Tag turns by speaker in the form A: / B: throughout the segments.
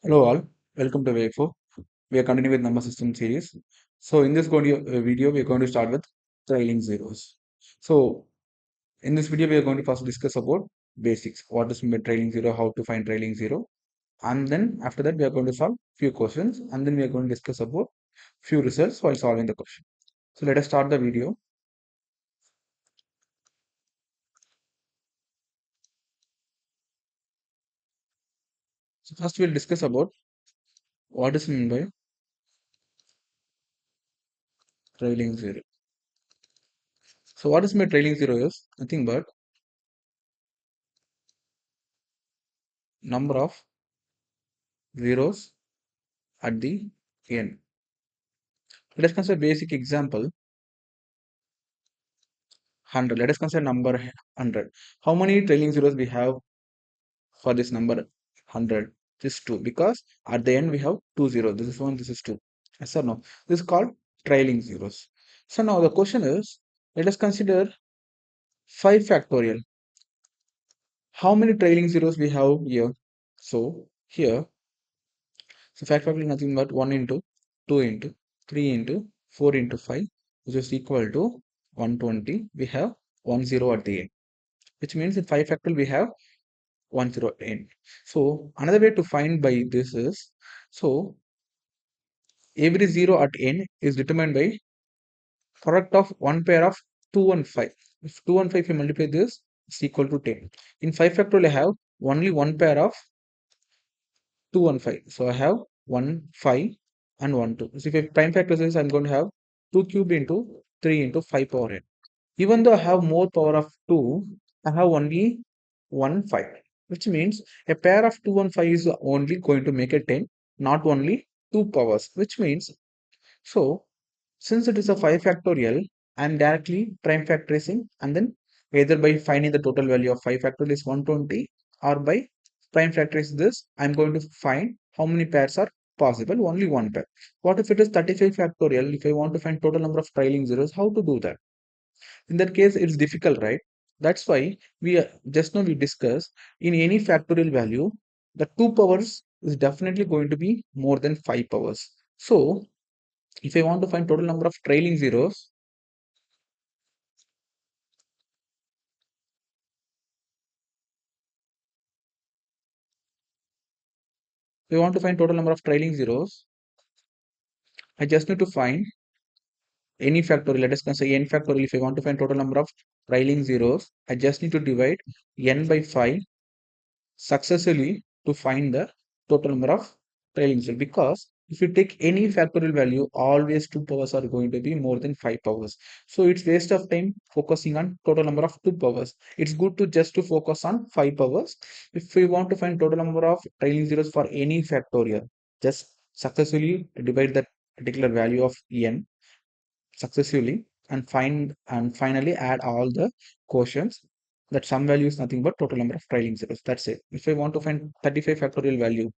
A: Hello all, welcome to Wave 4. We are continuing with number system series. So in this video, we are going to start with trailing zeros. So in this video, we are going to first discuss about basics. What is trailing zero, how to find trailing zero. And then after that, we are going to solve few questions. And then we are going to discuss about few results while solving the question. So let us start the video. So first we'll discuss about what is meant by trailing zero. So what is my trailing zero is nothing but number of zeros at the end. Let us consider basic example 100. Let us consider number 100. How many trailing zeros we have for this number 100? This 2 because at the end we have two zeros. This is 1, this is 2. Yes or no? This is called trailing zeros. So now the question is, let us consider 5 factorial. How many trailing zeros we have here? So here, so 5 factorial is nothing but 1 into 2 into 3 into 4 into 5, which is equal to 120. We have 1 0 at the end, which means in 5 factorial we have 1 0 n. So another way to find by this is, so every 0 at n is determined by product of one pair of 2 and 5. If 2 and 5 you multiply this, it's equal to 10. In 5 factorial I have only one pair of 2 and 5. So I have 1 5 and 1 2. So if I prime factor is, I'm going to have 2 cubed into 3 into 5 power n. Even though I have more power of 2, I have only 1 5, which means a pair of 2 and 5 is only going to make a 10, not only 2 powers, which means, so since it is a 5 factorial, I am directly prime factorizing and then either by finding the total value of 5 factorial is 120 or by prime factorize this, I am going to find how many pairs are possible, only one pair. What if it is 35 factorial? If I want to find total number of trailing zeros, how to do that? In that case it's difficult, right? That's why we just now we discussed in any factorial value the 2 powers is definitely going to be more than 5 powers. So if I want to find total number of trailing zeros, if I want to find total number of trailing zeros, I just need to find any factorial. Let us consider n factorial. If I want to find total number of trailing zeros, I just need to divide n by 5 successfully to find the total number of trailing cell, because if you take any factorial value, always 2 powers are going to be more than 5 powers. So it's waste of time focusing on total number of 2 powers. It's good to just to focus on 5 powers. If we want to find total number of trailing zeros for any factorial, just successfully divide that particular value of n successively and find and finally add all the quotients. That sum value is nothing but total number of trailing zeros. That's it. If I want to find 35 factorial value,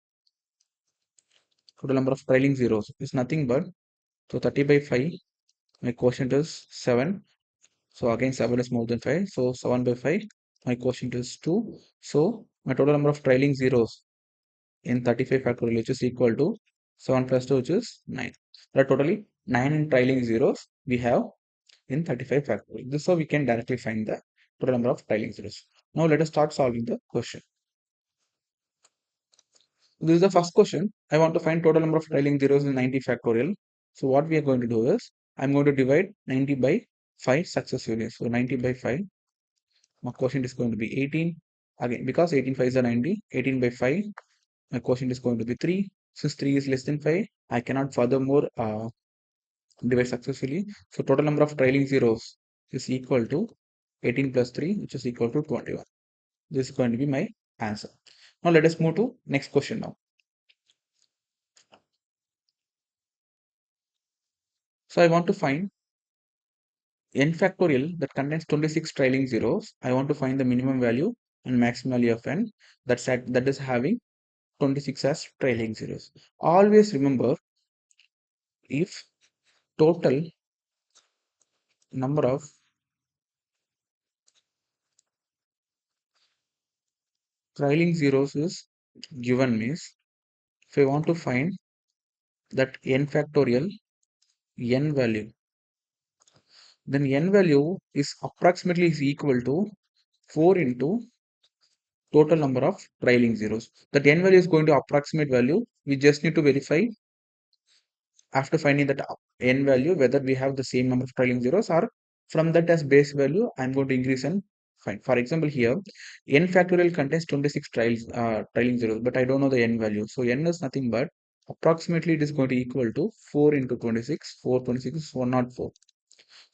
A: total number of trailing zeros is nothing but, so 30 by 5, my quotient is 7. So again 7 is more than 5, so 7 by 5, my quotient is 2. So my total number of trailing zeros in 35 factorial, which is equal to 7 plus 2, which is 9. There are totally 9 trailing zeros we have in 35 factorial. This is how we can directly find the total number of trailing zeros. Now let us start solving the question. This is the first question. I want to find total number of trailing zeros in 90 factorial. So what we are going to do is, I'm going to divide 90 by 5 successively. So 90 by 5, my quotient is going to be 18. Again, because 18 5 is a 90, 18 by 5, my quotient is going to be 3. Since 3 is less than 5, I cannot furthermore divide successfully. So total number of trailing zeros is equal to 18 plus 3, which is equal to 21. This is going to be my answer. Now let us move to next question now. So I want to find n factorial that contains 26 trailing zeros. I want to find the minimum value and maximum value of n that is having 26 as trailing zeros. Always remember, if total number of trailing zeros is given means If I want to find that n factorial n value, then n value is approximately is equal to 4 into total number of trailing zeros. That n value is going to approximate value. We just need to verify after finding that n value whether we have the same number of trailing zeros, or from that as base value I'm going to increase and find. For example, here n factorial contains 26 trailing zeros, but I don't know the n value. So n is nothing but approximately it is going to equal to 4 into 26. 426 is 104.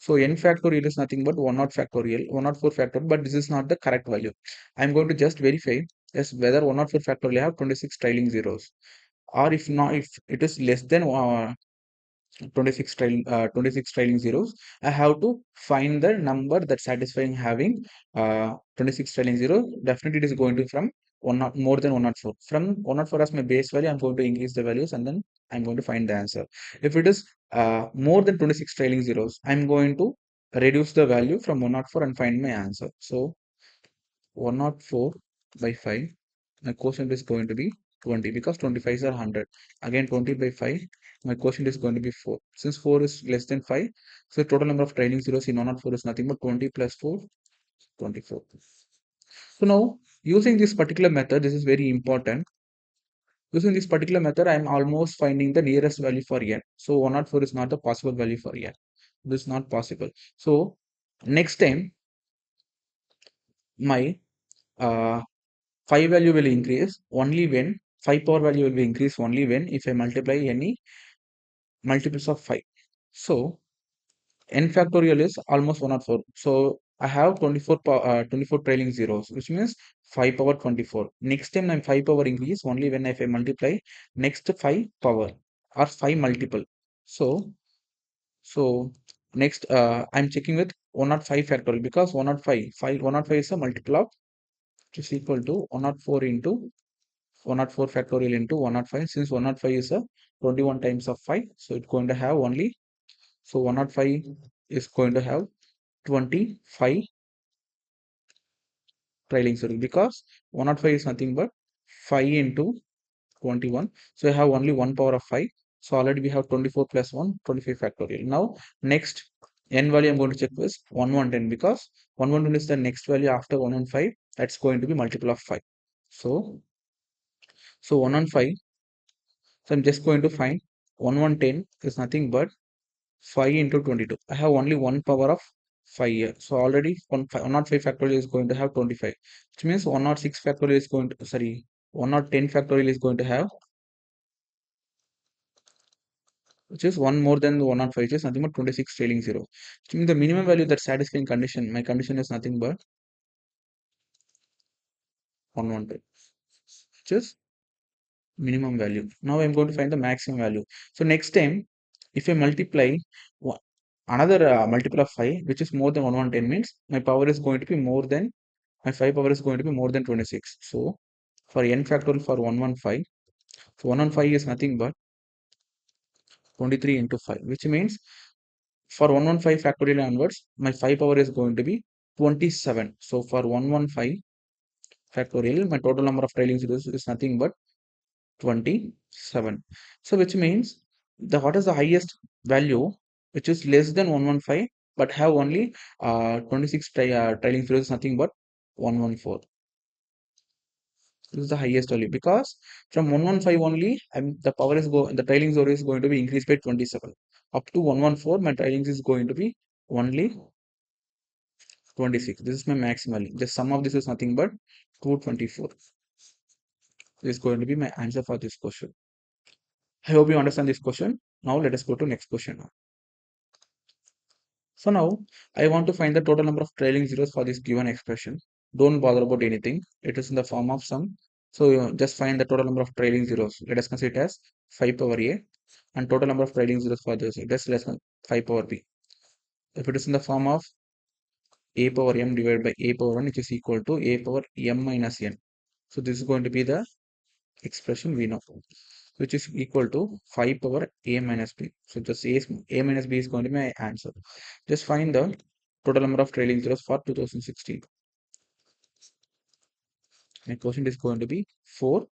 A: So n factorial is nothing but 104 factorial, but this is not the correct value. I'm going to just verify yes whether 104 factorial have 26 trailing zeros, or if not, if it is less than 26 trailing zeros, I have to find the number that satisfying having 26 trailing zero. Definitely it is going to be from one not more than 104. From 104 as my base value, I'm going to increase the values and then I'm going to find the answer. If it is more than 26 trailing zeros, I'm going to reduce the value from 104 and find my answer. So 104 by 5, my quotient is going to be 20, because 25s are 100. Again 20 by 5, my quotient is going to be 4. Since 4 is less than 5, so total number of trailing zeros in 104 is nothing but 20 plus 4, 24. So now using this particular method, this is very important. Using this particular method, I am almost finding the nearest value for n. So 104 is not a possible value for n. This is not possible. So next time my uh, 5 value will increase only when 5 power value will be increased only when if I multiply any multiples of 5. So n factorial is almost 104. So I have 24 trailing zeros, which means 5 power 24. Next time I'm 5 power increase only when if I multiply next 5 power or 5 multiple. So next I'm checking with 105 factorial, because 105 is a multiple of, which is equal to 104 into 104 factorial into 105. Since 105 is a 21 times of 5, so it's going to have only, so 105 is going to have 25 trailing zero, because 105 is nothing but 5 into 21. So I have only one power of 5. So already we have 24 plus 1, 25 factorial. Now next n value I'm going to check with 1110, because 1110 is the next value after 115. That's going to be multiple of 5. So 115. So I'm just going to find 1110 is nothing but 5 into 22. I have only one power of 5 here. So already 105 factorial is going to have 25, which means 106 factorial is going to, sorry, 110 factorial is going to have, which is one more than the 105, which is nothing but 26 trailing zero. Which means the minimum value that satisfying condition, my condition is nothing but 110, which is minimum value. Now I'm going to find the maximum value. So next time, if I multiply another multiple of 5, which is more than 110, means my power is going to be more than, my 5 power is going to be more than 26. So for n factorial for 115, so 115 is nothing but 23 into 5, which means for 115 factorial onwards, my 5 power is going to be 27. So for 115 factorial, my total number of trailing zeros is nothing but 27. So which means the what is the highest value which is less than 115 but have only 26 trailing zeros is nothing but 114. This is the highest value, because from 115 only the power is the trailing zero is going to be increased by 27. Up to 114 my trailing is going to be only 26. This is my maximal. The sum of this is nothing but 224. This is going to be my answer for this question. I hope you understand this question. Now let us go to next question. So now I want to find the total number of trailing zeros for this given expression. Don't bother about anything. It is in the form of sum. So just find the total number of trailing zeros. Let us consider it as 5 power a, and total number of trailing zeros for this. Just less than 5 power b. If it is in the form of a power m divided by a power 1, which is equal to a power m minus n. So this is going to be the expression we know, which is equal to 5 power a minus b. So just a minus b is going to be my answer. Just find the total number of trailing zeros for 2016. My question is going to be 4.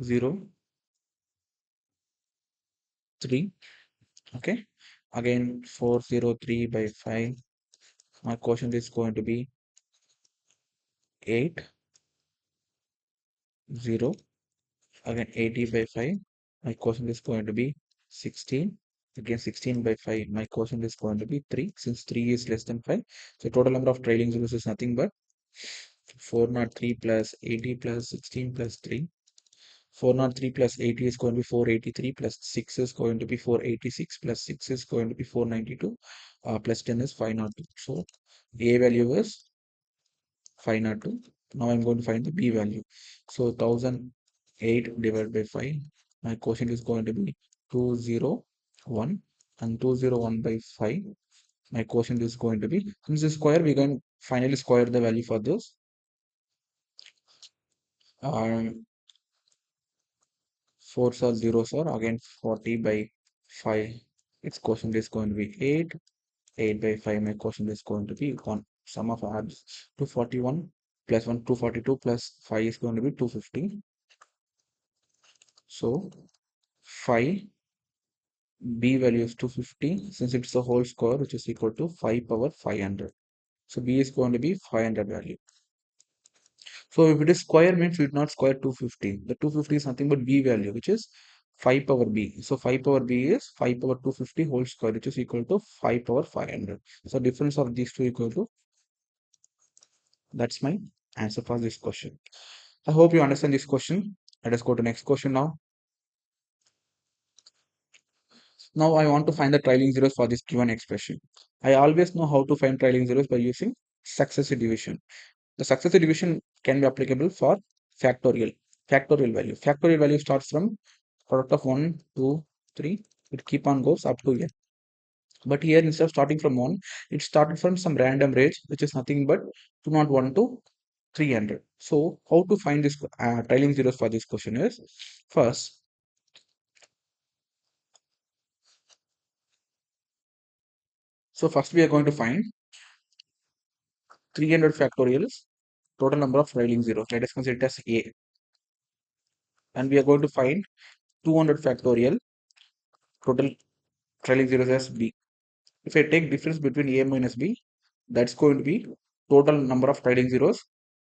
A: 0, 3. Okay. Again 403 by 5. My quotient is going to be 8, 0. Again 80 by 5. My quotient is going to be 16. Again 16 by 5. My quotient is going to be 3, since 3 is less than 5. So total number of trailing zeros is nothing but 403 plus 80 plus 16 plus 3. 403 plus 80 is going to be 483, plus 6 is going to be 486, plus 6 is going to be 492, plus 10 is 502. So A value is 502. Now I'm going to find the B value. So 1008 divided by 5. My quotient is going to be 201, and 201 by 5. My quotient is going to be, since the square, we can finally square the value for this. 4s are 0s are again 40 by 5. Its quotient is going to be 8. 8 by 5. My quotient is going to be 1. Sum of adds 241 plus 1, 242 plus 5 is going to be 250. So 5 B value is 250, since it's the whole square, which is equal to 5 power 500. So B is going to be 500 value. So if it is square, means we did not square 250. The 250 is nothing but B value, which is 5 power B. So 5 power B is 5 power 250 whole square, which is equal to 5 power 500. So difference of these two equal to, that's my answer for this question. I hope you understand this question. Let us go to next question now. Now I want to find the trailing zeros for this given expression. I always know how to find trailing zeros by using successive division. The successive division can be applicable for factorial. Factorial value. Factorial value starts from product of 1, 2, 3. It keep on goes up to n. But here, instead of starting from 1, it started from some random range, which is nothing but 201 to 300. So how to find this trailing zeros for this question is, first, first we are going to find 300 factorials, total number of trailing zeros. Let us consider it as A. And we are going to find 200 factorial, total trailing zeros as B. If I take difference between A minus B, that's going to be total number of trailing zeros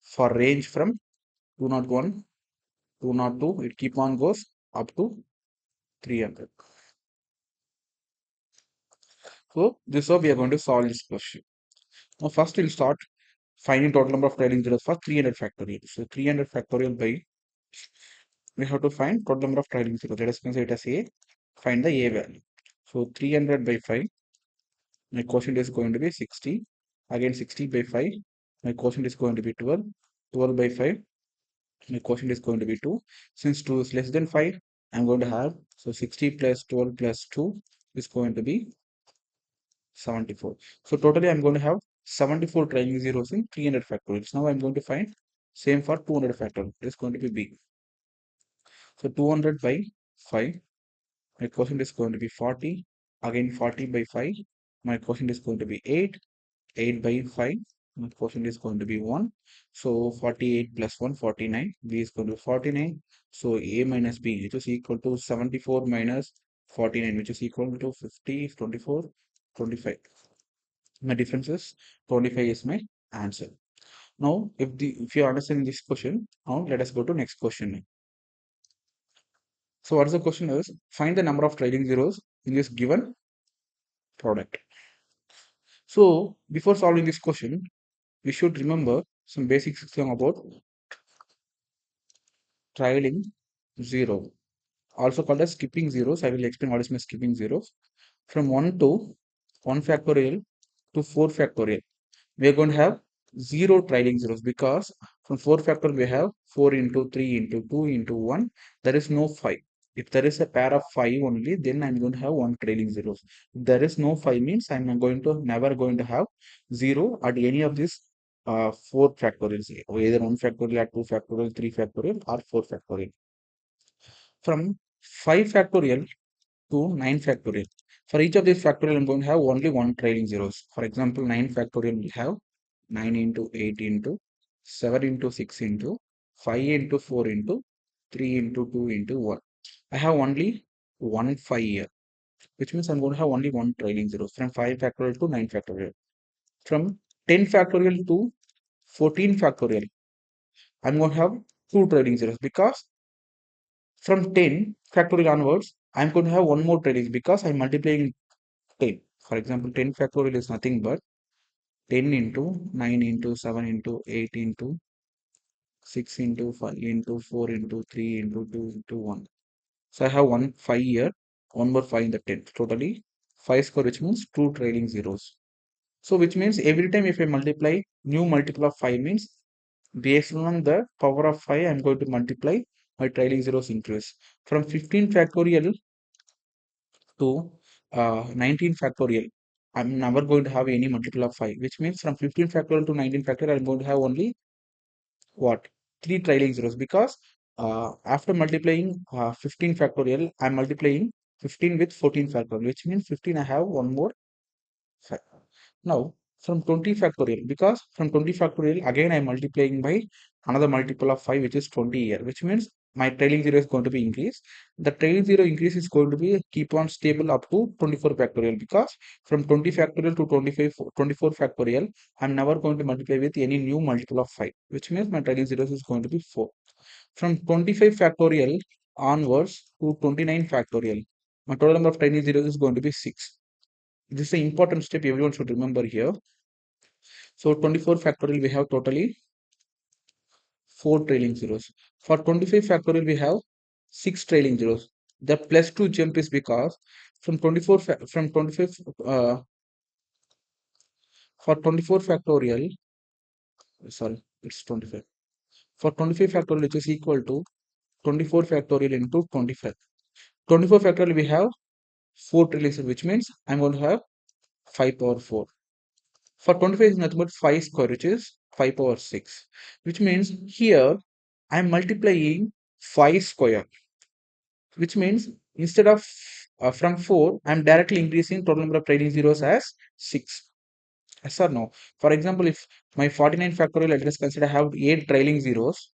A: for range from 201, 202, it keep on goes up to 300. So this is how we are going to solve this question. Now first we'll start finding total number of trailing zeros for 300 factorial. So 300 factorial by, we have to find total number of trailing zeros. Let us consider it as A, find the A value. So 300 by 5, my quotient is going to be 60. Again 60 by 5, my quotient is going to be 12. 12 by 5, my quotient is going to be 2. Since 2 is less than 5, I'm going to have, so 60 plus 12 plus 2 is going to be 74. So totally I'm going to have 74 trailing zeros in 300 factorials. Now I'm going to find same for 200 factorial. It is going to be B. So 200 by 5, my quotient is going to be 40. Again 40 by 5, my quotient is going to be 8. 8 by 5, my quotient is going to be 1. So 48 plus 1, 49. B is going to be 49. So A minus B, which is equal to 74 minus 49, which is equal to 50, 24, 25. My difference is 25 is my answer. Now, if you understand this question, now let us go to next question. So what is the question is, find the number of trailing zeros in this given product. So before solving this question, we should remember some basic system about trailing zero, also called as skipping zeros. I will explain what is my skipping zeros. From 1 to 1 factorial to 4 factorial, we are going to have 0 trailing zeros, because from 4 factorial we have 4 into 3 into 2 into 1. There is no 5. If there is a pair of 5 only, then I'm going to have 1 trailing zeros. If there is no 5, means I'm going to never going to have 0 at any of these 4 factorials, either 1 factorial or 2 factorial, 3 factorial or 4 factorial. From 5 factorial to 9 factorial. For each of these factorial, I'm going to have only one trailing zeros. For example, 9 factorial will have 9 into 8 into 7 into 6 into 5 into 4 into 3 into 2 into 1. I have only one 5 here, which means I'm going to have only one trailing zero from 5 factorial to 9 factorial. From 10 factorial to 14 factorial, I'm going to have two trailing zeros because from 10 factorial onwards, I'm going to have one more trailing because I'm multiplying 10. For example, 10 factorial is nothing but 10 into 9 into 7 into 8 into 6 into 5 into 4 into 3 into 2 into 1. So I have one 5 here, one more 5 in the 10th. Totally 5 square, which means two trailing zeros. So which means every time if I multiply new multiple of 5 means based on the power of 5, I'm going to multiply my trailing zeros increase. From 15 factorial to 19 factorial, I'm never going to have any multiple of 5, which means from 15 factorial to 19 factorial, I'm going to have only what? Three trailing zeros because after multiplying 15 factorial, I'm multiplying 15 with 14 factorial, which means 15 I have one more factor. Now, from 20 factorial, because from 20 factorial, again I'm multiplying by another multiple of 5, which is 20 here, which means my trailing zero is going to be increased. The trailing zero increase is going to be keep on stable up to 24 factorial because from 20 factorial to 24 factorial, I'm never going to multiply with any new multiple of 5, which means my trailing zeros is going to be 4. From 25 factorial onwards to 29 factorial, my total number of trailing zeros is going to be 6. This is an important step everyone should remember here. So 24 factorial we have totally 4 trailing zeros. For 25 factorial we have 6 trailing zeros. The plus 2 jump is because from 25 for 24 factorial, sorry, it's 25. For 25 factorial which is equal to 24 factorial into 25. 24 factorial we have 4 trailing zeros, which means I'm going to have 5 power 4. For 25 is nothing but 5 square, which is 5 power 6, which means here I am multiplying 5 square, which means instead of from 4, I am directly increasing total number of trailing zeros as 6. Yes or no? For example, if my 49 factorial, let us consider I have 8 trailing zeros.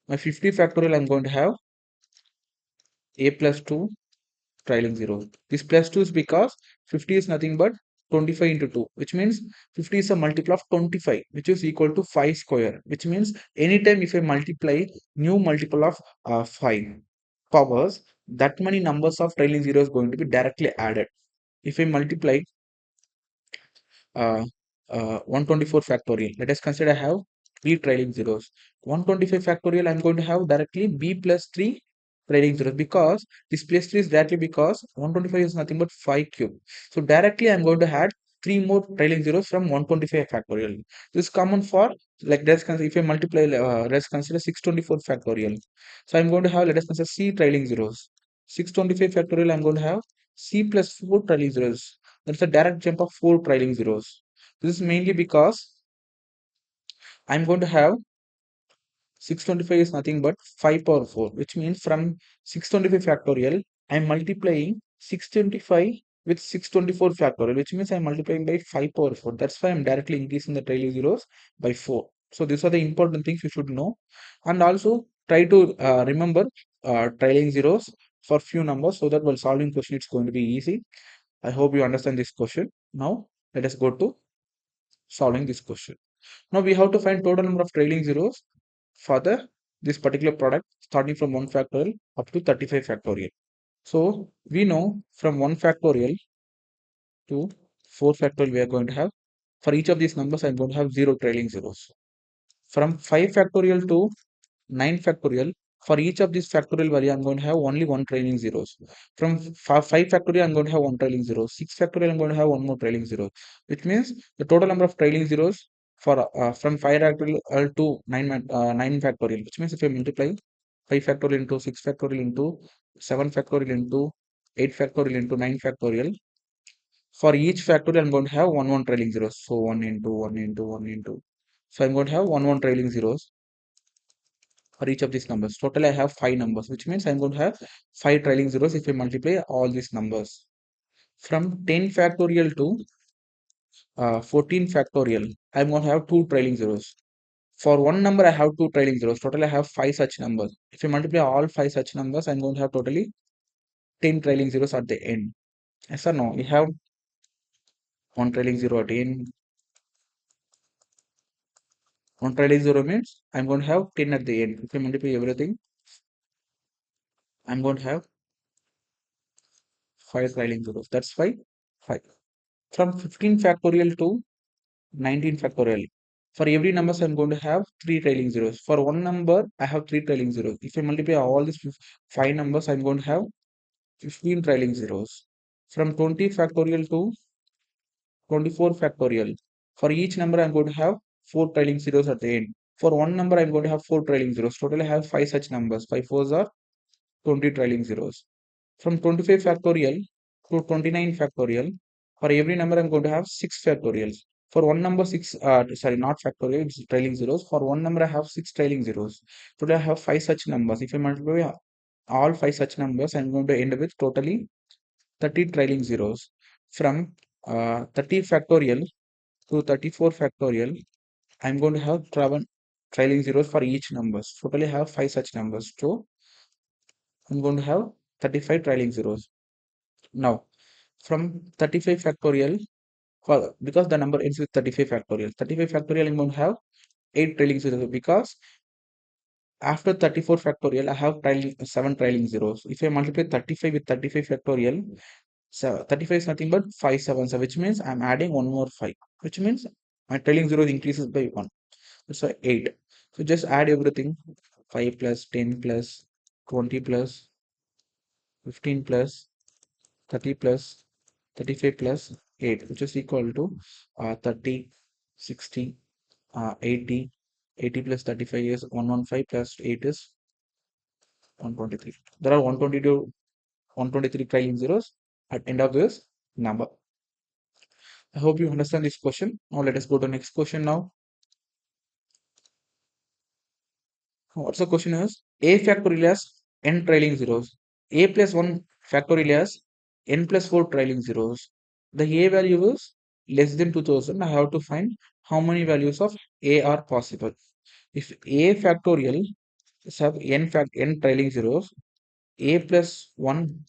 A: My 50 factorial, I am going to have a plus 2 trailing 0. This plus 2 is because 50 is nothing but 25 into 2, which means 50 is a multiple of 25, which is equal to 5 square, which means anytime if I multiply new multiple of 5 powers, that many numbers of trailing 0 is going to be directly added. If I multiply uh, 124 factorial. Let us consider I have three trailing zeros. 125 factorial, I'm going to have directly b plus 3 trailing zeros because this plus 3 is directly because 125 is nothing but 5 cube. So directly I'm going to add three more trailing zeros from 125 factorial. This is common for like let's consider if I multiply let's consider 624 factorial. So I'm going to have let us consider c trailing zeros. 625 factorial I'm going to have c plus 4 trailing zeros. That's a direct jump of 4 trailing zeros. This is mainly because I'm going to have 625 is nothing but 5 power 4, which means from 625 factorial, I'm multiplying 625 with 624 factorial, which means I'm multiplying by 5 power 4. That's why I'm directly increasing the trailing zeros by 4. So these are the important things you should know. And also try to remember trailing zeros for few numbers so that while solving question, it's going to be easy. I hope you understand this question. Now let us go to solving this question. Now we have to find total number of trailing zeros for the this particular product starting from 1 factorial up to 35 factorial. So we know from 1 factorial to 4 factorial we are going to have for each of these numbers I'm going to have 0 trailing zeros. From 5 factorial to 9 factorial, for each of these factorial value, I'm going to have only one trailing zeros. From 5 factorial, I'm going to have one trailing zero. 6 factorial, I'm going to have one more trailing zero, which means the total number of trailing zeros for from 5 factorial to 9 factorial, which means if I multiply 5 factorial into 6 factorial into 7 factorial into 8 factorial into 9 factorial, for each factorial, I'm going to have one trailing zeros. So 1 into 1 into 1 into. So I'm going to have one trailing zeros for each of these numbers. Total, I have 5 numbers, which means I'm going to have 5 trailing zeros if I multiply all these numbers. From 10 factorial to 14 factorial, I'm going to have 2 trailing zeros. For one number, I have two trailing zeros. Total, I have five such numbers. If you multiply all five such numbers, I'm going to have totally 10 trailing zeros at the end. Yes or no? We have one trailing zero at the end. One trailing zero means I'm going to have 10 at the end. If you multiply everything, I'm going to have five trailing zeros. That's why 5. From 15 factorial to 19 factorial. For every numbers, I'm going to have three trailing zeros. For one number, I have three trailing zeros. If I multiply all these five numbers, I'm going to have 15 trailing zeros. From 20 factorial to 24 factorial. For each number, I'm going to have four trailing zeros at the end. For one number, I'm going to have four trailing zeros. Total, I have five such numbers. 5 fours are 20 trailing zeros. From 25 factorial to 29 factorial, for every number I'm going to have 6 factorials. For one number, 6, sorry, not factorial, it's trailing zeros. For one number, I have 6 trailing zeros. Today I have 5 such numbers. If I multiply all 5 such numbers, I'm going to end with totally 30 trailing zeros. From 30 factorial to 34 factorial, I'm going to have trailing zeros for each numbers. Totally have 5 such numbers. So I'm going to have 35 trailing zeros. Now, from 35 factorial, because the number ends with 35 factorial. 35 factorial, I'm going to have 8 trailing zeros because after 34 factorial, I have 7 trailing zeros. If I multiply 35 with 35 factorial, so 35 is nothing but 5 sevens, which means I'm adding one more 5, which means my trailing zeros increases by 1. That's why 8. So just add everything 5 plus 10 plus 20 plus 15 plus 30 plus 35 plus 8, which is equal to 30, 60, 80. 80 plus 35 is 115 plus 8 is 123. There are 122, 123 trailing zeros at end of this number. I hope you understand this question. Now let us go to the next question now. What's the question is? A factorial has n trailing zeros. A plus 1 factorial has n plus 4 trailing zeros. The A value is less than 2000. I have to find how many values of A are possible. If A factorial have n trailing zeros, A plus 1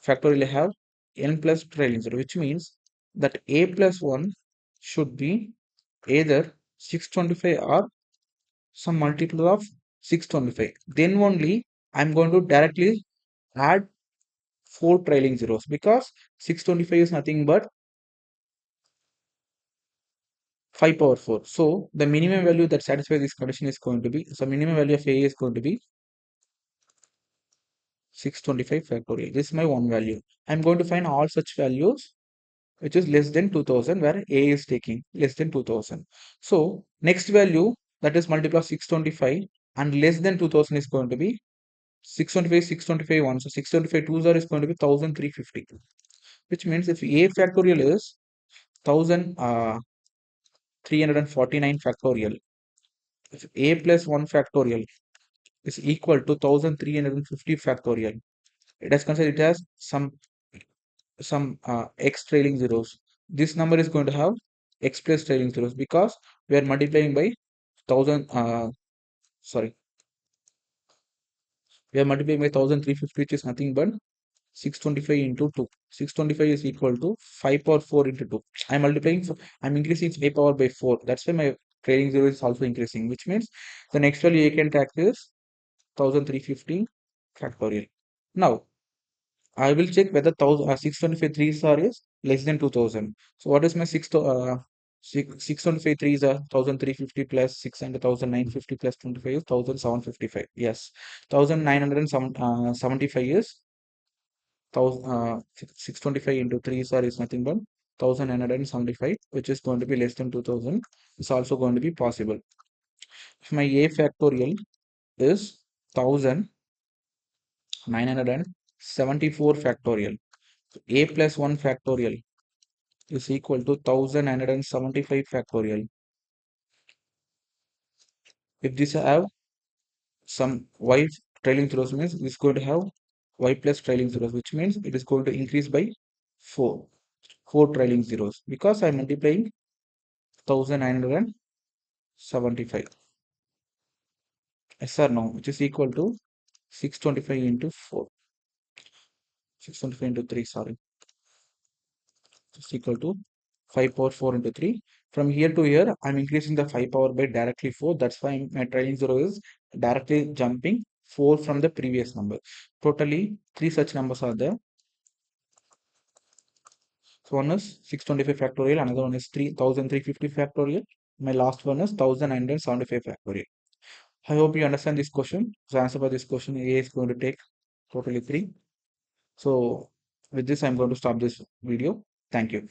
A: factorial have n plus trailing zero, which means that A plus 1 should be either 625 or some multiple of 625. Then only I'm going to directly add 4 trailing zeros because 625 is nothing but 5 power 4. So the minimum value that satisfies this condition is going to be, so minimum value of A is going to be 625 factorial. This is my one value. I'm going to find all such values which is less than 2000 where A is taking less than 2000. So next value, that is multiple of 625 and less than 2000 is going to be 625, 625 1. So 625 2s are is going to be 1350, which means if A factorial is 1349 factorial, if A plus 1 factorial is equal to 1350 factorial, it has considered it has some x trailing zeros. This number is going to have x plus trailing zeros because we are multiplying by 1000. Sorry, we are multiplying by 1350, which is nothing but 625 into 2. 625 is equal to 5 power 4 into 2. I'm multiplying, I'm increasing 5 power by 4. That's why my trailing zero is also increasing, which means the next value you can take is 1350 factorial. Now, I will check whether 625 threes are is less than 2000. So what is my 625 threes are 1350 plus 600 1950 plus 25 is 1755. Yes, 1975 is 625 into 3s are is nothing but 1975, which is going to be less than 2000. It's also going to be possible. If my A factorial is 1974 factorial, A plus 1 factorial is equal to 1975 factorial. If this have some y trailing zeros means this is going to have y plus trailing zeros, which means it is going to increase by 4 trailing zeros because I'm multiplying 1975. Yes or no? Which is equal to 625 into 4. 625 into 3, sorry. Is equal to 5 power 4 into 3. From here to here, I'm increasing the 5 power by directly 4. That's why my trailing 0 is directly jumping 4 from the previous number. Totally, 3 such numbers are there. So one is 625 factorial, another one is 3350 factorial. My last one is 1975 factorial. I hope you understand this question. The answer for this question A is going to take totally 3. So with this, I'm going to stop this video. Thank you.